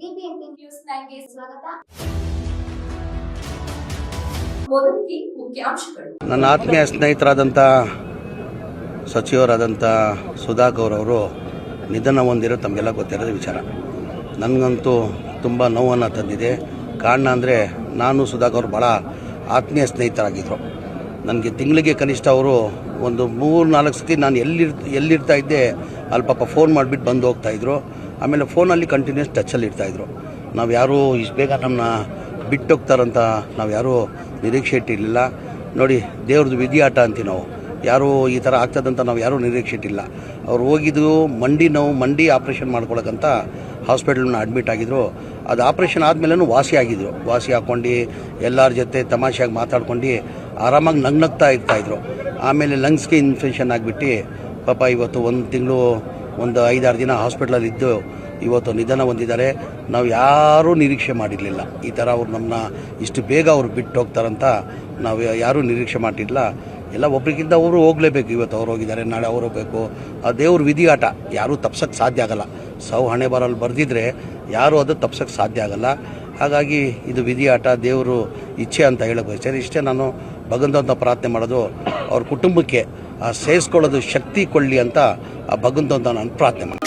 BBMP news 9ಗೆ ಸ್ವಾಗತ. ಮೊದಲಿಗೆ ಮುಖ್ಯಾಂಶಗಳು. ನನ್ನ ಆತ್ಮೀಯ ಸ್ನೇಹಿತರಾದಂಥ ಸಚಿವರಾದಂಥ ಸುಧಾಕರ್ ಅವರು ನಿಧನ ಹೊಂದಿರೋ ತಮಗೆಲ್ಲ ಗೊತ್ತಿರೋದು ವಿಚಾರ. ನನಗಂತೂ ತುಂಬ ನೋವನ್ನು ತಂದಿದೆ. ಕಾರಣ ಅಂದರೆ ನಾನು ಸುಧಾಕರ್ ಭಾಳ ಆತ್ಮೀಯ ಸ್ನೇಹಿತರಾಗಿದ್ದರು. ನನಗೆ ತಿಂಗಳಿಗೆ ಕನಿಷ್ಠ ಅವರು ಒಂದು 3-4 ಸತಿ ನಾನು ಎಲ್ಲಿರ್ತಾ ಇದ್ದೆ ಅಲ್ಲಿ ಪಾಪ ಫೋನ್ ಮಾಡಿಬಿಟ್ಟು ಬಂದು ಹೋಗ್ತಾಯಿದ್ರು. ಆಮೇಲೆ ಫೋನಲ್ಲಿ ಕಂಟಿನ್ಯೂಸ್ ಟಚ್ಚಲ್ಲಿ ಇರ್ತಾಯಿದ್ರು. ನಾವು ಯಾರೂ ಇಷ್ಟು ಬೇಗ ನಮ್ಮನ್ನ ಬಿಟ್ಟೋಗ್ತಾರಂತ ನಾವು ಯಾರೂ ನಿರೀಕ್ಷೆ ಇಟ್ಟಿರಲಿಲ್ಲ. ನೋಡಿ, ದೇವ್ರದ್ದು ವಿಧಿಯಾಟ ಅಂತೀವಿ ನಾವು. ಯಾರೂ ಈ ಥರ ಆಗ್ತದಂತ ನಾವು ಯಾರೂ ನಿರೀಕ್ಷೆ ಇಟ್ಟಿಲ್ಲ. ಅವ್ರು ಹೋಗಿದ್ದು ಮಂಡಿ ಆಪ್ರೇಷನ್ ಮಾಡ್ಕೊಳಕ್ಕಂತ ಹಾಸ್ಪಿಟಲ್ನ ಅಡ್ಮಿಟ್ ಆಗಿದ್ರು. ಅದು ಆಪ್ರೇಷನ್ ಆದಮೇಲೂ ವಾಸಿ ಹಾಕ್ಕೊಂಡು ಎಲ್ಲರ ಜೊತೆ ತಮಾಷೆಯಾಗಿ ಮಾತಾಡ್ಕೊಂಡು ಆರಾಮಾಗಿ ನಗ್ನಗ್ತಾ ಇರ್ತಾಯಿದ್ರು. ಆಮೇಲೆ ಲಂಗ್ಸ್ಗೆ ಇನ್ಫೆಕ್ಷನ್ ಆಗಿಬಿಟ್ಟು ಪಾಪ ಇವತ್ತು ಒಂದು ತಿಂಗಳು ಒಂದು 5-6 ದಿನ ಹಾಸ್ಪಿಟ್ಲಲ್ಲಿ ಇದ್ದು ಇವತ್ತು ನಿಧನ ಹೊಂದಿದ್ದಾರೆ. ನಾವು ಯಾರೂ ನಿರೀಕ್ಷೆ ಮಾಡಿರಲಿಲ್ಲ ಈ ಥರ ಅವ್ರು ನಮ್ಮನ್ನ ಇಷ್ಟು ಬೇಗ ಅವ್ರು ಬಿಟ್ಟು ಹೋಗ್ತಾರಂತ ನಾವು ಯಾರೂ ನಿರೀಕ್ಷೆ ಮಾಡಿರಲಿಲ್ಲ. ಎಲ್ಲ ಒಬ್ರಿಗಿಂತ ಅವರು ಹೋಗಲೇಬೇಕು. ಇವತ್ತು ಅವ್ರು ಹೋಗಿದ್ದಾರೆ, ನಾಳೆ ಅವ್ರು ಹೋಗಬೇಕು. ಆ ದೇವ್ರ ವಿಧಿಯಾಟ ಯಾರೂ ತಪ್ಸೋಕ್ಕೆ ಸಾಧ್ಯ ಆಗಲ್ಲ. ಸಾವು ಹಣೆ ಬರಲು ಬರೆದಿದ್ರೆ ಯಾರೂ ಅದು ತಪ್ಸೋಕ್ಕೆ ಸಾಧ್ಯ ಆಗಲ್ಲ. ಹಾಗಾಗಿ ಇದು ವಿಧಿಯಾಟ, ದೇವರು ಇಚ್ಛೆ ಅಂತ ಹೇಳೋಕೆ ಬಯಸ್ತೇನೆ. ಇಷ್ಟೇ ನಾನು ಭಗವಂತ ಪ್ರಾರ್ಥನೆ ಮಾಡೋದು, ಅವ್ರ ಕುಟುಂಬಕ್ಕೆ ಸೇರಿಸ್ಕೊಳ್ಳೋದು ಶಕ್ತಿ ಕೊಳ್ಳಿ ಅಂತ ಆ ಭಗವಂತ ನಾನು ಪ್ರಾರ್ಥನೆ ಮಾಡ್ತೀನಿ.